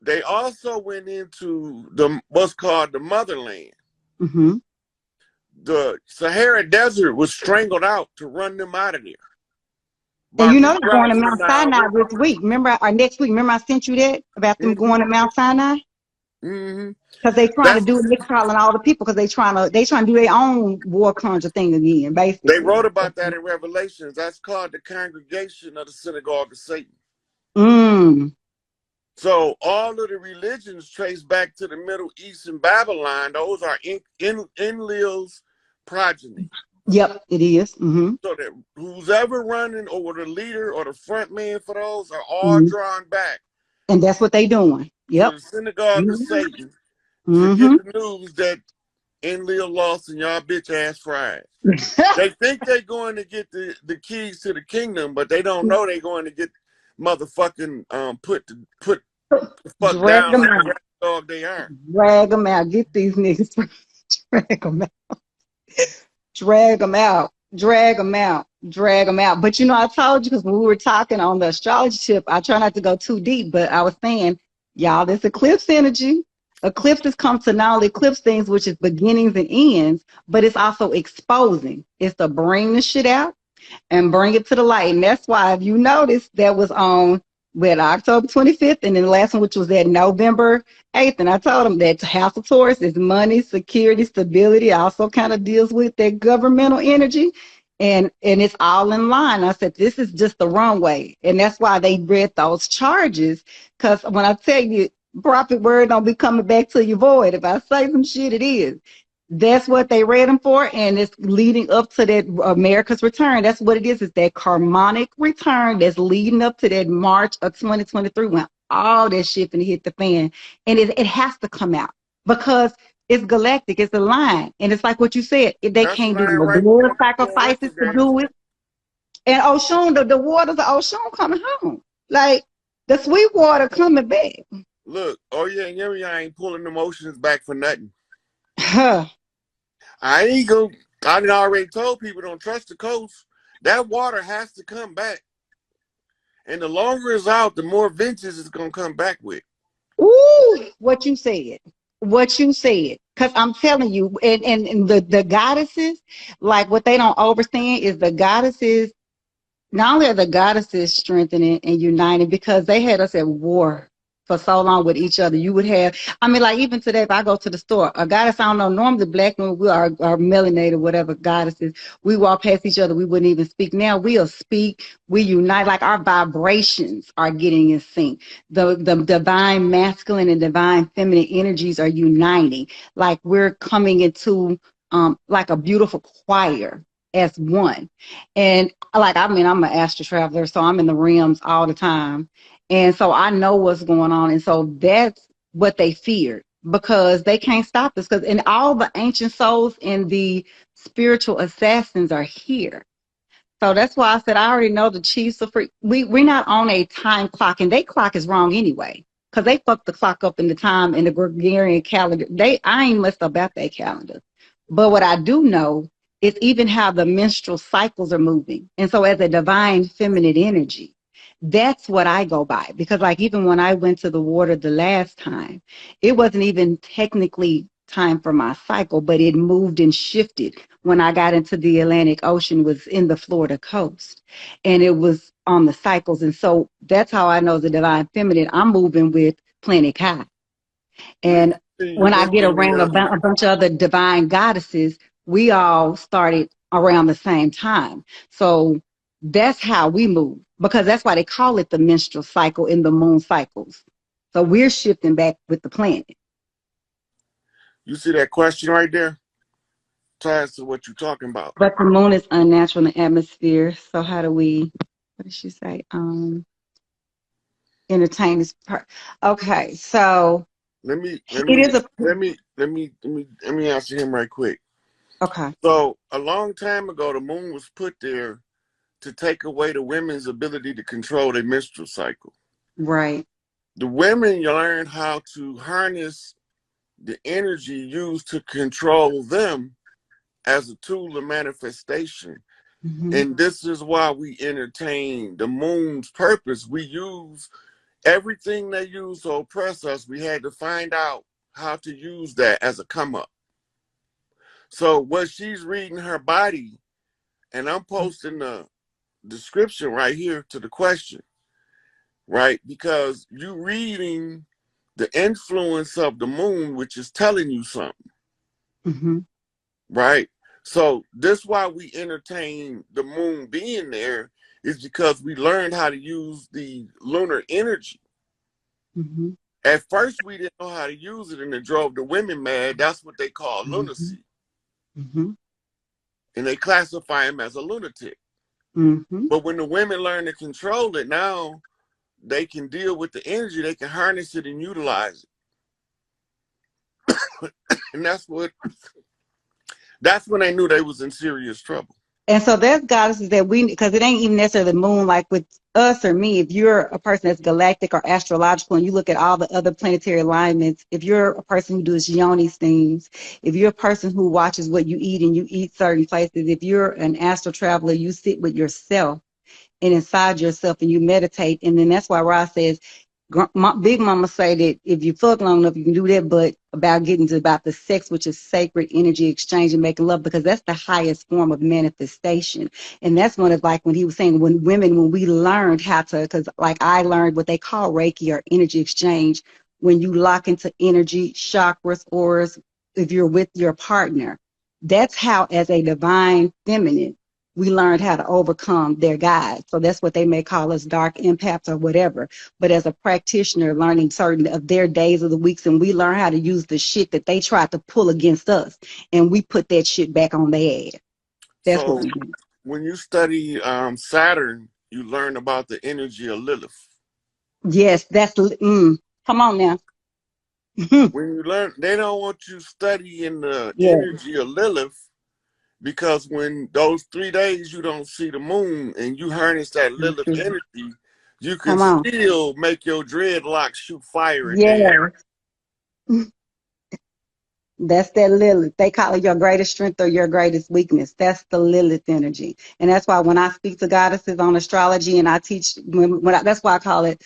they also went into the what's called the motherland. Mm-hmm. The Sahara Desert was strangled out to run them out of there. And By they're going to recrossing the Mount Nile Sinai River. this week. Remember, or next week? Remember, I sent you that about them going to Mount Sinai Mm-hmm. because they trying to That's do it. They calling all the people because they trying to do their own war conjure thing again, they basically. wrote about that in Revelations. That's called the congregation of the synagogue of Satan. Mm. So all of the religions trace back to the Middle East and Babylon. Those are Enlil's progeny. Yep, it is. Mm-hmm. So that who's ever running or the leader or the front man for those are all Mm-hmm. drawn back And that's what they doing. to Yep. the synagogue of Mm-hmm. Satan to get Mm-hmm. the news that Enlil lost and y'all bitch ass fried. They think they're going to get the keys to the kingdom, but they don't know they're going to get motherfucking put the fuck Drag down them like out. the dog they are. Drag them out. Get these niggas. Drag them out. Drag them out. Drag them out. Drag them out. But I told you because when we were talking on the astrology tip, I try not to go too deep, but I was saying, y'all, this eclipse energy. Eclipses come to not only eclipse things, which is beginnings and ends, but it's also exposing. It's to bring the shit out and bring it to the light. And that's why, if you notice, that was on October 25th, and then the last one, which was at November 8th. And I told them that House of Taurus is money, security, stability. Also kind of deals with that governmental energy. And it's all in line. I said, this is just the runway. And that's why they read those charges. Because when I tell you, prophet word don't be coming back to you void. If I say some shit, it is. That's what they read them for, and it's leading up to that America's return. That's what it is. It's that karmic return that's leading up to that March of 2023 when all that shit finna hit the fan. And it has to come out because it's galactic. It's a line. And it's like what you said. They That's can't do lying no right blood there. sacrifices to do it. And Oshun, the waters of Oshun coming home. Like the sweet water coming back. Look, oh yeah, I ain't pulling emotions back for nothing. Huh. I done already told people don't trust the coast. That water has to come back. And the longer it's out, the more vintage it's gonna come back with. Ooh, what you said. What you said. Because I'm telling you, and the goddesses, like what they don't understand is the goddesses, not only are the goddesses strengthening and uniting because they had us at war for so long with each other. You would have, I mean, like even today, if I go to the store, a goddess, I don't know, normally black women, we are melanated, whatever goddesses, we walk past each other, we wouldn't even speak. Now we'll speak, we unite, like our vibrations are getting in sync. The divine masculine and divine feminine energies are uniting. Like we're coming into like a beautiful choir as one. And like, I mean, I'm an astral traveler, so I'm in the realms all the time. And so I know what's going on. And so that's what they feared because they can't stop us. Because and all the ancient souls and the spiritual assassins are here. So that's why I said I already know the Chiefs are free. We're not on a time clock, and their clock is wrong anyway. Because they fucked the clock up in the time in the Gregorian calendar. I ain't messed about that calendar. But what I do know is even how the menstrual cycles are moving. And so as a divine feminine energy, that's what I go by. Because like even when I went to the water the last time, it wasn't even technically time for my cycle, but it moved and shifted when I got into the Atlantic Ocean, was in the Florida coast, and it was on the cycles. And so that's how I know the divine feminine. I'm moving with Planet Kai. And You when I get mentioned, around a bunch of other divine goddesses, we all started around the same time. So that's how we move, because that's why they call it the menstrual cycle in the moon cycles. So we're shifting back with the planet. you see that question right there? Ties to what you're talking about. But the moon is unnatural in the atmosphere. So how do we, what did she say? Entertain this part. Okay, so Let me answer him right quick. Okay. So a long time ago, the moon was put there to take away the women's ability to control their menstrual cycle. Right. The women learned how to harness the energy used to control them as a tool of manifestation. Mm-hmm. And this is why we entertain the moon's purpose. We use everything they use to oppress us. We had to find out how to use that as a come up. So what she's reading her body, and I'm posting the description right here to the question, right? Because you reading the influence of the moon, which is telling you something, Mm-hmm. right? So this why we entertain the moon being there is because we learned how to use the lunar energy. Mm-hmm. At first, we didn't know how to use it, and it drove the women mad. That's what they call lunacy. Mm-hmm. And they classify him as a lunatic. Mm-hmm. But when the women learn to control it, now they can deal with the energy, they can harness it and utilize it. And that's when they knew they was in serious trouble. And so there's goddesses that we, because it ain't even necessarily the moon, like with us or me, if you're a person that's galactic or astrological and you look at all the other planetary alignments, if you're a person who does yoni things, if you're a person who watches what you eat and you eat certain places, if you're an astral traveler, you sit with yourself and inside yourself and you meditate. And then that's why Ra says, Big Mama say that if you fuck long enough, you can do that, but about getting to about the sex, which is sacred energy exchange and making love, because that's the highest form of manifestation. And that's one of, like when he was saying, when we learned how to, because like I learned what they call Reiki or energy exchange, when you lock into energy, chakras, auras, if you're with your partner, that's how, as a divine feminine, we learned how to overcome their guides. So that's what they may call us dark empaths or whatever. But as a practitioner, learning certain of their days of the weeks, and we learn how to use the shit that they tried to pull against us, and we put that shit back on their ass. That's So what we do. when you study Saturn, you learn about the energy of Lilith. Yes, that's come on now. When you learn, they don't want you studying the Yeah. energy of Lilith, because when those 3 days you don't see the moon and you harness that Lilith energy, you can still make your dreadlocks shoot fire in there. That's that Lilith. They call it your greatest strength or your greatest weakness. That's the Lilith energy. And that's why when I speak to goddesses on astrology and I teach, that's why I call it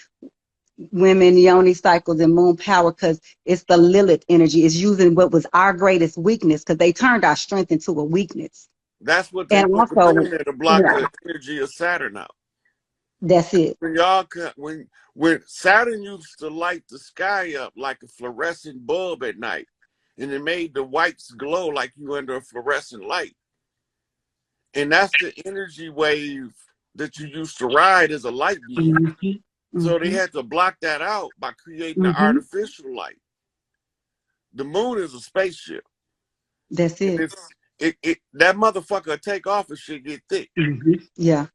women yoni cycles and moon power, because it's the Lilith energy. It's using what was our greatest weakness, because they turned our strength into a weakness. That's what they put the moon there to block the energy of Saturn out. That's it. When y'all when Saturn used to light the sky up like a fluorescent bulb at night, and it made the whites glow like you under a fluorescent light. And that's the energy wave that you used to ride as a light being. Mm-hmm. So they Mm-hmm. had to block that out by creating the Mm-hmm. artificial light. The moon is a spaceship. That's And it. it that motherfucker take off and shit get thick. Mm-hmm. Yeah.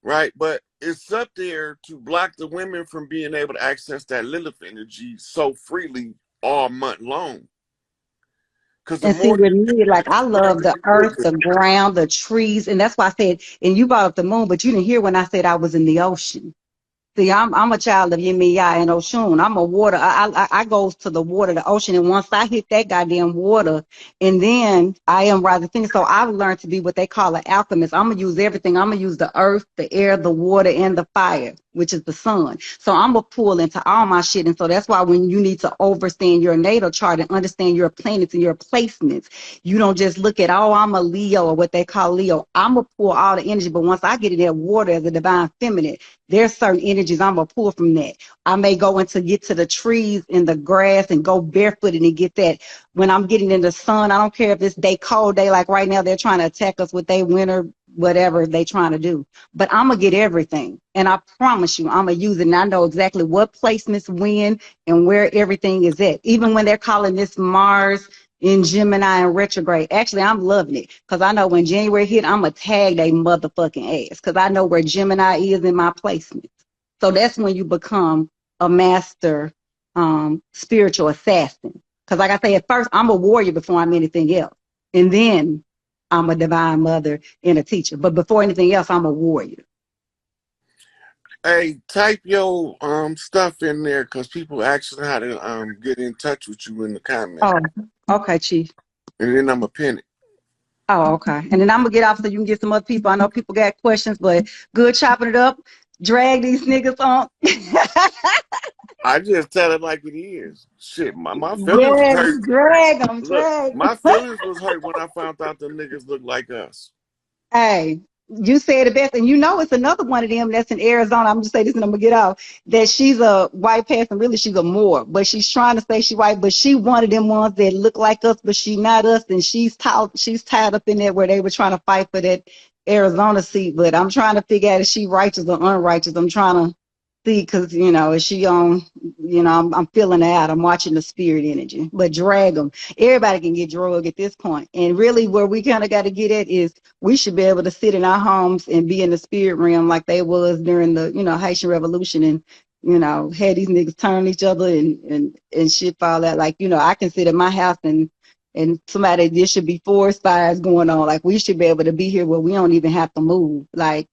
Right? But it's up there to block the women from being able to access that Lilith energy so freely all month long. Because the And see, more with you me, like I the love the earth, quicker. the ground, the trees, and that's why I said. And you brought up the moon, but you didn't hear when I said I was in the ocean. See, I'm a child of Yemiya and Oshun. I'm a water. I goes to the water, the ocean, and once I hit that goddamn water, and then I am rather finished. So I've learned to be what they call an alchemist. I'm gonna use everything. I'm gonna use the earth, the air, the water, and the fire, which is the sun. So I'm gonna pull into all my shit, and so that's why when you need to understand your natal chart and understand your planets and your placements, you don't just look at, oh, I'm a Leo or what they call Leo. I'm gonna pull all the energy, but once I get in that water as a divine feminine, there's certain energies I'm gonna pull from that. I may go into get to the trees and the grass and go barefooted and get that. When I'm getting in the sun, I don't care if it's day cold day like right now, they're trying to attack us with their winter, whatever they trying to do. But I'm gonna get everything. And I promise you, I'm gonna use it. And I know exactly what placements when and where everything is at. Even when they're calling this Mars in Gemini and retrograde. Actually, I'm loving it because I know when January hit, I'm going to tag they motherfucking ass because I know where Gemini is in my placements. So that's when you become a master spiritual assassin. Because like I say, at first, I'm a warrior before I'm anything else. And then I'm a divine mother and a teacher. But before anything else, I'm a warrior. Hey, type your stuff in there because people asking how to get in touch with you in the comments. Oh, okay, Chief. And then I'm gonna pin it. Oh, okay. And then I'm gonna get off so you can get some other people. I know people got questions, but good chopping it up. Drag these niggas on. I just tell it like it is. Shit, my feelings was Yes, hurt. drag them, Look, drag 'em. my feelings was hurt when I found out the niggas look like us. Hey, you said it best, and you know it's another one of them that's in Arizona. I'm just saying this, and I'm gonna get off. That she's a white person, really she's a Moor, but she's trying to say she white, but she one of them ones that look like us, but she not us, and she's tied up in there where they were trying to fight for that Arizona seat. But I'm trying to figure out if she righteous or unrighteous. I'm trying to see because is she on? I'm feeling it out. I'm watching the spirit energy, but drag them. Everybody can get drugged at this point, and really where we kind of got to get at is we should be able to sit in our homes and be in the spirit realm like they was during the Haitian Revolution and had these niggas turn each other and shit fall out. Like I can sit in my house and somebody there should be forest fires going on. Like we should be able to be here where we don't even have to move. Like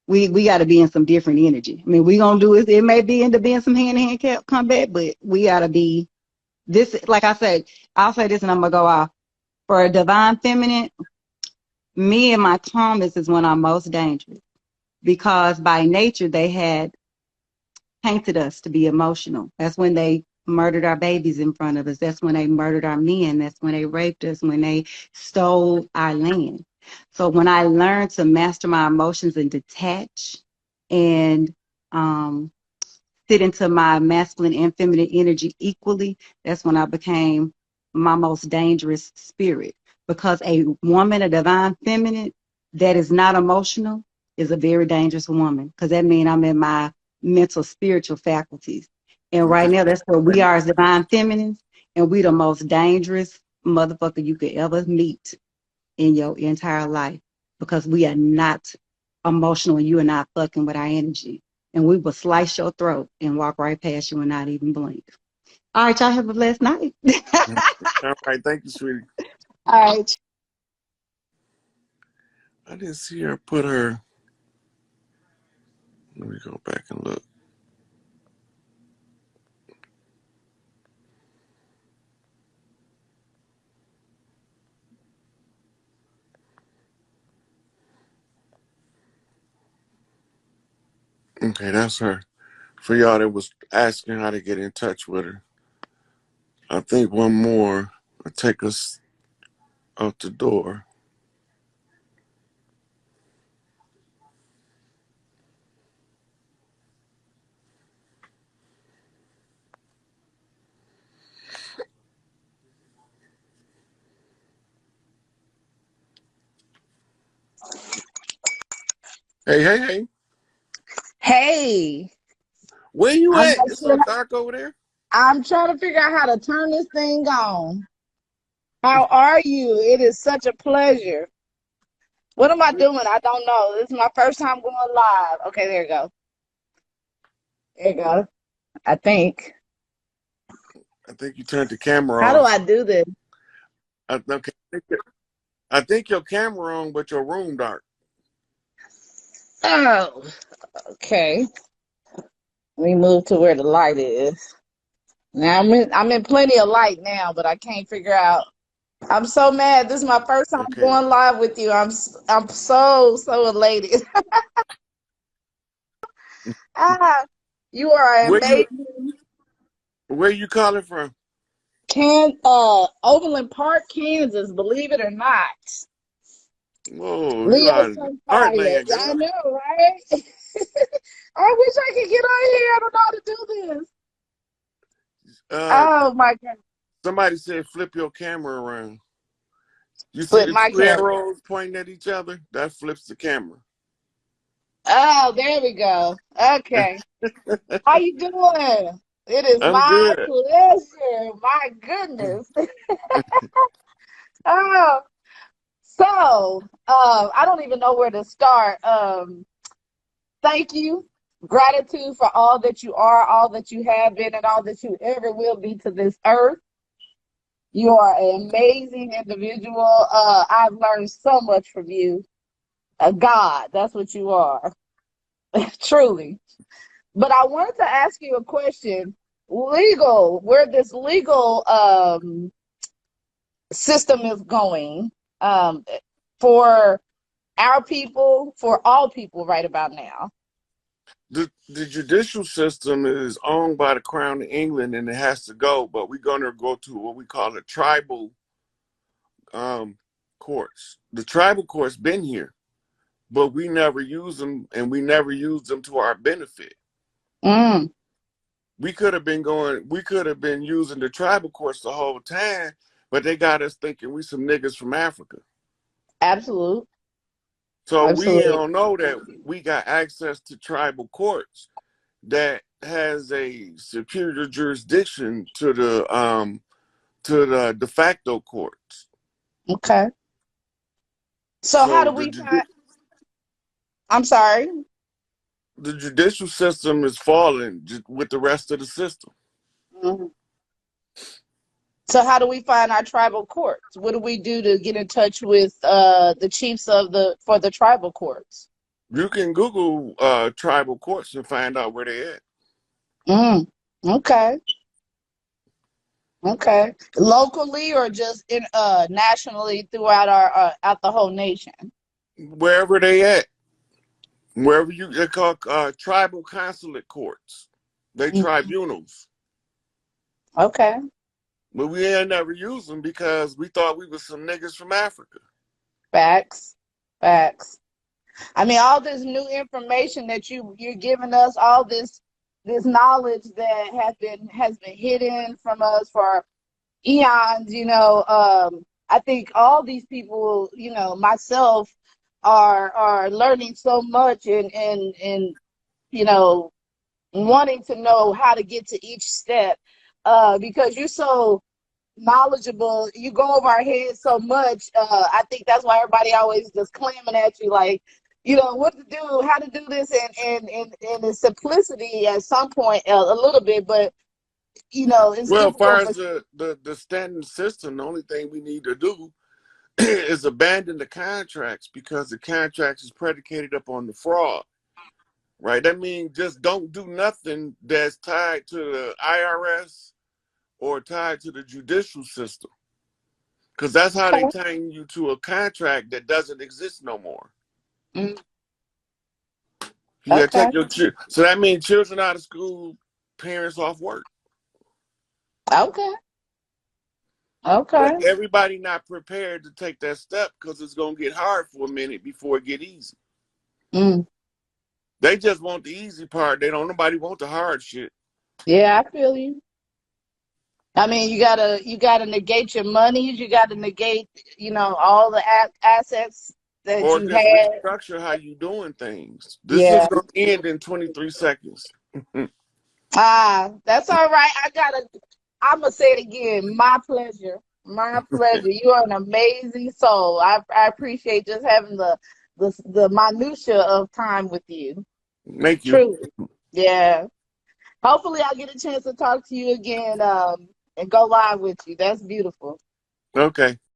we got to be in some different energy. I mean, we gonna do it. It may be into being some hand-to-hand combat, but we gotta be this. Like I said, I'll say this and I'm gonna go off. For a divine feminine, me and my Thomas is when I'm most dangerous because by nature they had painted us to be emotional. That's when they murdered our babies in front of us. That's when they murdered our men. That's when they raped us, when they stole our land. So when I learned to master my emotions and detach and sit into my masculine and feminine energy equally, that's when I became my most dangerous spirit. Because a woman, a divine feminine that is not emotional is a very dangerous woman. Because that means I'm in my mental, spiritual faculties. And right now, that's where we are as divine feminines. And we the most dangerous motherfucker you could ever meet in your entire life. Because we are not emotional and you are not fucking with our energy. And we will slice your throat and walk right past you and not even blink. All right, y'all have a blessed night. All right, thank you, sweetie. All right. I didn't see her put her. Let me go back and look. Okay, that's her. For y'all that was asking how to get in touch with her, I think one more will take us out the door. Hey, hey, hey. Hey, Where you I'm at? not It's so sure. dark over there. I'm trying to figure out how to turn this thing on. How are you? It is such a pleasure. What am I doing? I don't know. This is my first time going live. Okay, there you go. There you go. I think. I think you turned the camera How do off. I do this? Okay. I think your camera on, but your room dark. Oh, okay. Let me move to where the light is. Now I'm in plenty of light now, but I can't figure out. I'm so mad. This is my first time Okay. going live with you. I'm so elated. Ah, you are Where you amazing. where you calling from? Overland Park, Kansas, believe it or not. Whoa, you Leo are the Sunfire. heartland, Yeah, I girl. know, right? I wish I could get on here. I don't know how to do this. Uh, Oh my God. somebody said flip your camera around. You see Flip the my two camera. arrows pointing at each other? That flips the camera. Oh, there we go. Okay. How you doing? It is I'm my good. pleasure. My goodness. Oh, I don't even know where to start. Thank you. Gratitude for all that you are, all that you have been, and all that you ever will be to this earth. You are an amazing individual. I've learned so much from you. A God, that's what you are, truly. But I wanted to ask you a question. Where this legal system is going um, for our people, for all people right about now. The judicial system is owned by the Crown of England and it has to go, but we're going to go to what we call the tribal um, courts. The tribal courts been here, but we never use them and we never use them to our benefit. Mm, We could have been using the tribal courts the whole time, but they got us thinking we some niggas from Africa. absolute. So we Absolute. don't know that we got access to tribal courts that has a superior jurisdiction to the de facto courts. Okay. So how So do we find? I'm sorry. the judicial system is falling with the rest of the system. Mhm. So how do we find our tribal courts? What do we do to get in touch with the chiefs of the tribal courts? You can Google tribal courts and find out where they at. Mm, okay. Okay. Locally or just in nationally throughout our out the whole nation? Wherever they at. Wherever they call tribal consulate courts. They Mm, tribunals. okay. But we ain't never used them because we thought we was some niggas from Africa. Facts. Facts. I mean, all this new information that you're giving us, all this knowledge that has been hidden from us for eons. I think all these people, myself, are learning so much and you know wanting to know how to get to each step because you're so knowledgeable. You go over our heads so much. I think that's why everybody always just clamming at you, like, what to do, how to do this, and the simplicity at some point a little bit, but it's Well, as far difficult as for. the standing system, the only thing we need to do is abandon the contracts because the contracts is predicated upon the fraud. Right? That means just don't do nothing that's tied to the IRS or tied to the judicial system. Because that's how they Okay. tying you to a contract that doesn't exist no more. Mm, You gotta okay. take your so that means children out of school, parents off work. Okay. But Okay. everybody not prepared to take that step because it's gonna get hard for a minute before it get easy. Mm, They just want the easy part. They don't nobody want the hard shit. yeah, I feel you. I mean, you gotta negate your monies. You gotta negate, all the assets. that Or you just had. restructure how you doing things. This is Yeah. gonna end in 23 seconds. That's all right. I'm gonna say it again. My pleasure. My pleasure. You are an amazing soul. I appreciate just having the minutia of time with you. Thank you. Truly. Yeah. Hopefully I'll get a chance to talk to you again, and go live with you. That's beautiful. Okay.